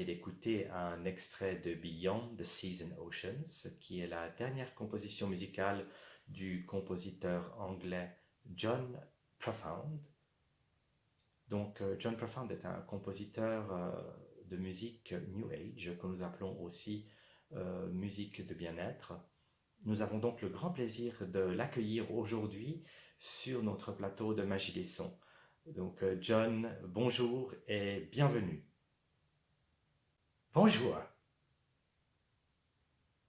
d'écouter un extrait de Beyond the Seas and Oceans, qui est la dernière composition musicale du compositeur anglais John Profound. Donc, John Profound est un compositeur de musique New Age, que nous appelons aussi musique de bien-être. Nous avons donc le grand plaisir de l'accueillir aujourd'hui sur notre plateau de Magie des Sons. Donc, John, bonjour et bienvenue. Bonjour.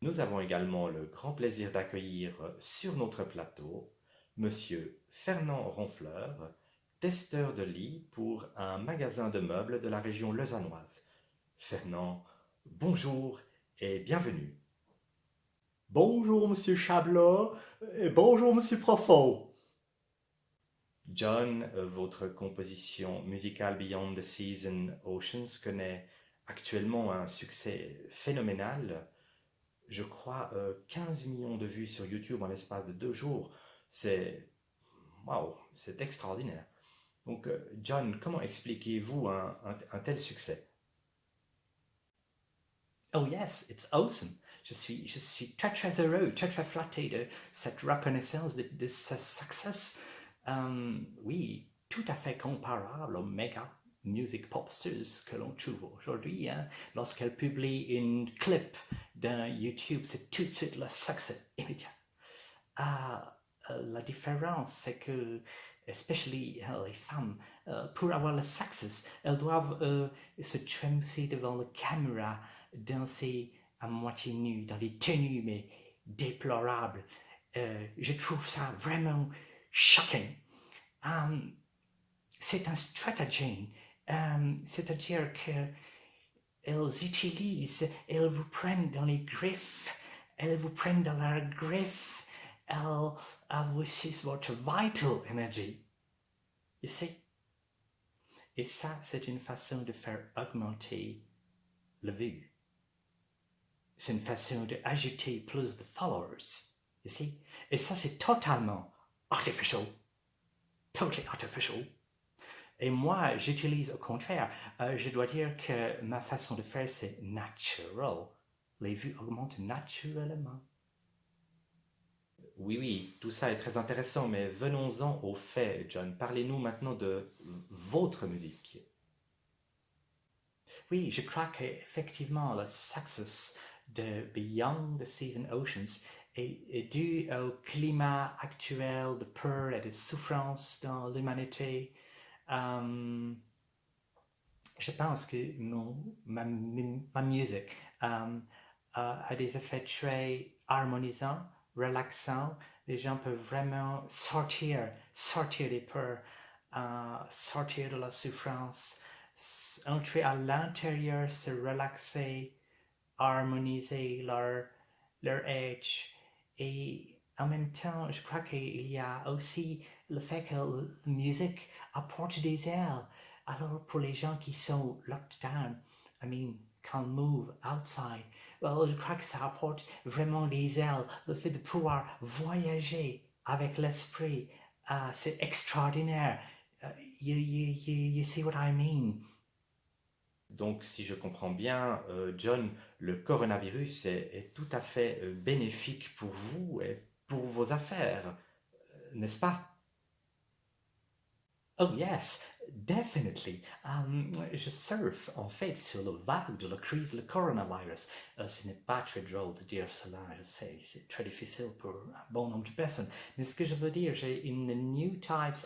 Nous avons également le grand plaisir d'accueillir sur notre plateau Monsieur Fernand Ronfleur, testeur de lits pour un magasin de meubles de la région lausannoise. Fernand, bonjour et bienvenue. Bonjour, Monsieur Chablot. Et bonjour, Monsieur Profond. John, votre composition musicale Beyond the Seas and Oceans connaît actuellement un succès phénoménal. Je crois 15 millions de vues sur YouTube en l'espace de 2 jours. C'est waouh, c'est extraordinaire. Donc, John, comment expliquez-vous un tel succès? Oh yes, it's awesome. Je suis très très heureux, très très flatté de cette reconnaissance de ce succès. Oui, tout à fait comparable aux méga music popsters que l'on trouve aujourd'hui. Hein. Lorsqu'elle publie une clip d'un YouTube, c'est tout de suite le succès immédiat. La différence, c'est que, especially les femmes, pour avoir le succès, elles doivent se trémousser devant la caméra, danser à moitié nues, dans des tenues mais déplorables. Je trouve ça vraiment shocking. C'est un stratagème, c'est-à-dire qu'elles utilisent, elles vous prennent dans les griffes, elles vous prennent dans leurs griffes, elles avouissent votre vital energy. You see? Et ça, c'est une façon de faire augmenter le vue. C'est une façon d'ajouter plus de followers. You see? Et ça, c'est totalement artificial. Totally artificial. Et moi, j'utilise au contraire. Je dois dire que ma façon de faire, c'est natural. Les vues augmentent naturellement. Oui, oui, tout ça est très intéressant, mais venons-en aux faits, John. Parlez-nous maintenant de votre musique. Oui, je crois qu'effectivement, le succès de Beyond the Seas and Oceans est dû au climat actuel de peur et de souffrance dans l'humanité. Je pense que ma musique a des effets très harmonisants, relaxants. Les gens peuvent vraiment sortir des peurs, sortir de la souffrance, entrer à l'intérieur, se relaxer, harmoniser leur être. Et en même temps, je crois qu'il y a aussi le fait que la musique apporte des ailes. Alors pour les gens qui sont locked down, I mean, can't move outside, well, je crois que ça apporte vraiment des ailes. Le fait de pouvoir voyager avec l'esprit, c'est extraordinaire. You see what I mean? Donc, si je comprends bien, John, le coronavirus est tout à fait bénéfique pour vous et pour vos affaires, n'est-ce pas? Oh yes, definitely. Je surfe en fait sur le vague de la crise du coronavirus. Ce n'est pas très drôle de dire cela, je sais, c'est très difficile pour un bon nombre de personnes. Mais ce que je veux dire, I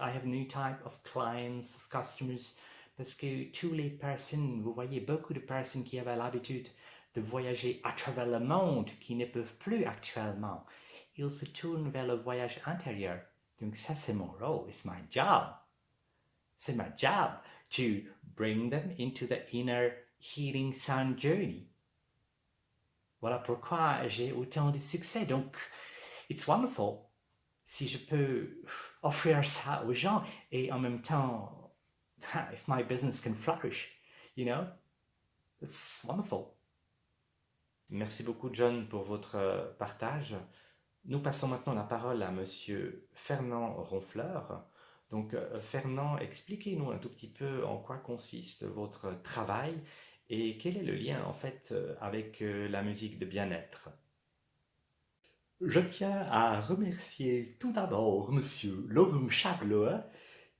have new type of clients, of customers, parce que toutes les personnes, vous voyez, beaucoup de personnes qui avaient l'habitude de voyager à travers le monde, qui ne peuvent plus actuellement, ils se tournent vers le voyage intérieur. Donc ça, c'est mon rôle, it's my job. C'est my job to bring them into the inner healing sound journey. Voilà pourquoi j'ai autant de succès. Donc, it's wonderful si je peux offrir ça aux gens et en même temps, if my business can flourish, you know, it's wonderful. Merci beaucoup, John, pour votre partage. Nous passons maintenant la parole à Monsieur Fernand Ronfleur. Donc, Fernand, expliquez-nous un tout petit peu en quoi consiste votre travail Et quel est le lien en fait avec la musique de bien-être? Je tiens à remercier tout d'abord Monsieur Laurent Chablot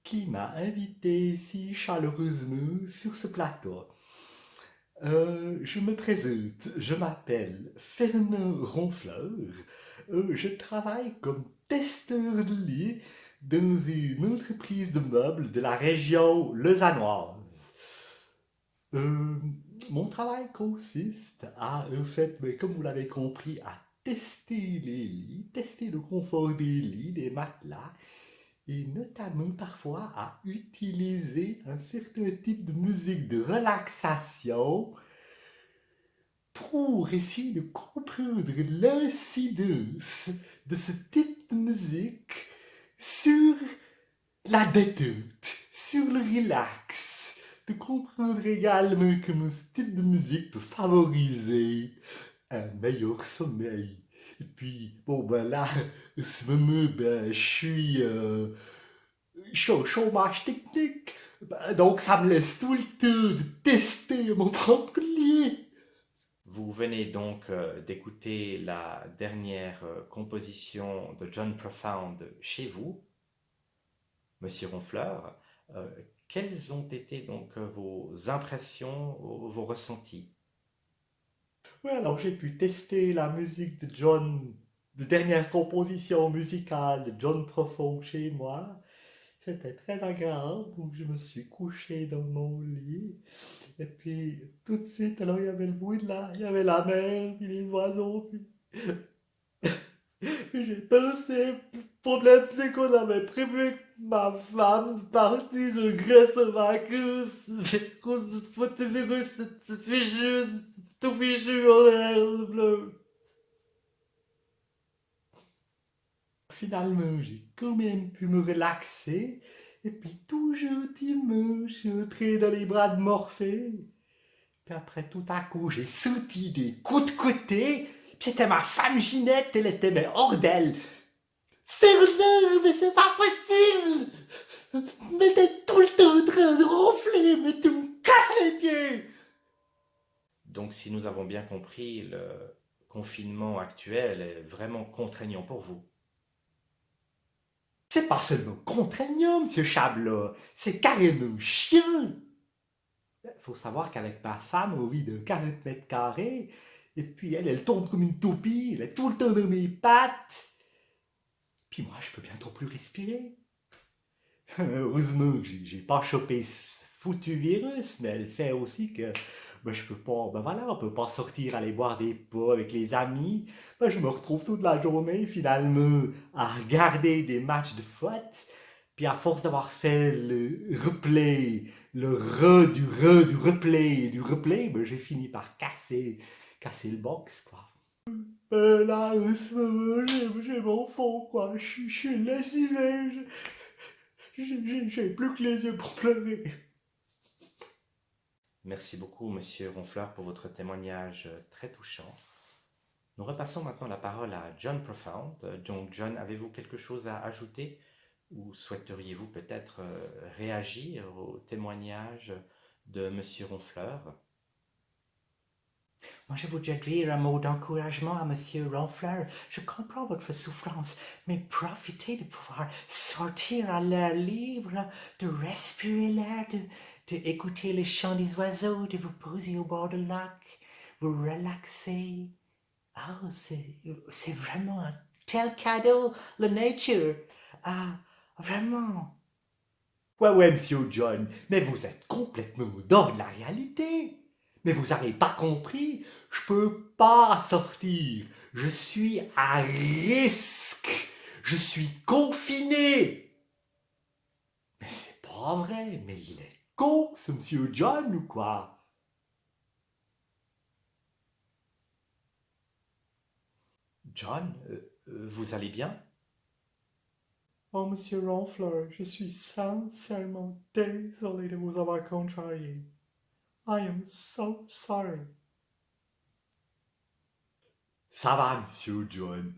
qui m'a invité si chaleureusement sur ce plateau. Je me présente, je m'appelle Fernand Ronfleur. Je travaille comme testeur de lit dans une entreprise de meubles de la région lausannoise. Euh, Mon travail consiste à, en fait, mais comme vous l'avez compris, à tester les lits, tester le confort des lits, des matelas, et notamment parfois à utiliser un certain type de musique de relaxation pour essayer de comprendre l'incidence de ce type de musique sur la détente, sur le relax, de comprendre également comment ce type de musique peut favoriser un meilleur sommeil. Et puis, bon, ben là, en ce moment, ben, je suis au chômage technique. Ben, donc, ça me laisse tout le temps de tester mon propre lit. Vous venez donc d'écouter la dernière composition de John Profound chez vous, Monsieur Ronfleur. Euh, Quelles ont été donc vos impressions, vos ressentis? Oui, alors j'ai pu tester la musique de John, de dernière composition musicale de John Profond chez moi. C'était très agréable, donc je me suis couché dans mon lit. Et puis tout de suite, alors il y avait le bruit il y avait la mer, puis les oiseaux, puis j'ai pensé, le problème c'est qu'on avait prévu avec ma femme de partir en Grèce en vacances, mais à cause de ce petit virus, cette fichu, tout fichu en l'air, le bleu. Finalement, j'ai quand même pu me relaxer, et puis tout gentiment, je suis entré dans les bras de Morphée. Puis après, tout à coup, j'ai senti des coups de côté, puis c'était ma femme Ginette, elle était mais hors d'elle. Fernand, mais c'est pas possible! Mais t'es tout le temps en train de ronfler, mais tu me casses les pieds! Donc si nous avons bien compris, le confinement actuel est vraiment contraignant pour vous. C'est pas seulement contraignant, monsieur Chablot, c'est carrément chiant! Faut savoir qu'avec ma femme, on vit de 40 mètres carrés, et puis elle tourne comme une toupie, elle est tout le temps dans mes pattes. Puis moi, je peux bientôt plus respirer. Heureusement que j'ai pas chopé ce foutu virus, mais elle fait aussi que ben, je peux pas, ben voilà, on peut pas sortir aller boire des pots avec les amis. Ben, je me retrouve toute la journée finalement à regarder des matchs de foot. Puis à force d'avoir fait le replay, le du replay, ben, j'ai fini par casser le box, quoi. Là, en ce moment, j'ai mon fond, quoi. Je suis lessivé, j'ai plus que les yeux pour pleurer. Merci beaucoup, Monsieur Ronfleur, pour votre témoignage très touchant. Nous repassons maintenant la parole à John Profound. Donc, John, avez-vous quelque chose à ajouter ou souhaiteriez-vous peut-être réagir au témoignage de Monsieur Ronfleur? Moi, je voudrais dire un mot d'encouragement à Monsieur Ronfleur. Je comprends votre souffrance, mais profitez de pouvoir sortir à l'air libre, de respirer l'air, de écouter les chants des oiseaux, de vous poser au bord du lac, vous relaxer. Ah, c'est vraiment un tel cadeau, la nature. Ah, vraiment. Ouais, ouais, monsieur John, mais vous êtes complètement dehors de la réalité. Mais vous n'avez pas compris, je peux pas sortir. Je suis à risque. Je suis confiné. Mais c'est pas vrai, mais il est con, ce monsieur John, ou quoi? John, vous allez bien? Oh, monsieur Ronfleur, je suis sincèrement désolé de vous avoir contrarié. I am so sorry. Ça va, monsieur John.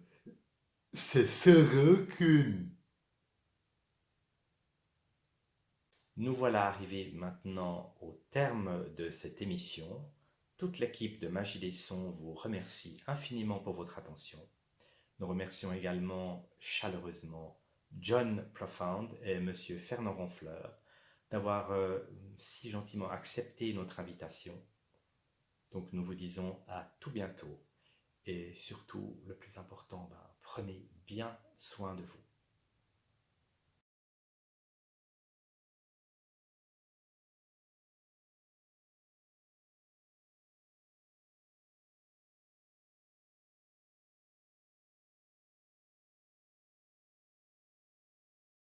C'est ce recul. Nous voilà arrivés maintenant au terme de cette émission. Toute l'équipe de Magie des Sons vous remercie infiniment pour votre attention. Nous remercions également chaleureusement John Profound et Monsieur Fernand Ronfleur d'avoir si gentiment accepté notre invitation. Donc nous vous disons à tout bientôt et surtout, le plus important, prenez bien soin de vous.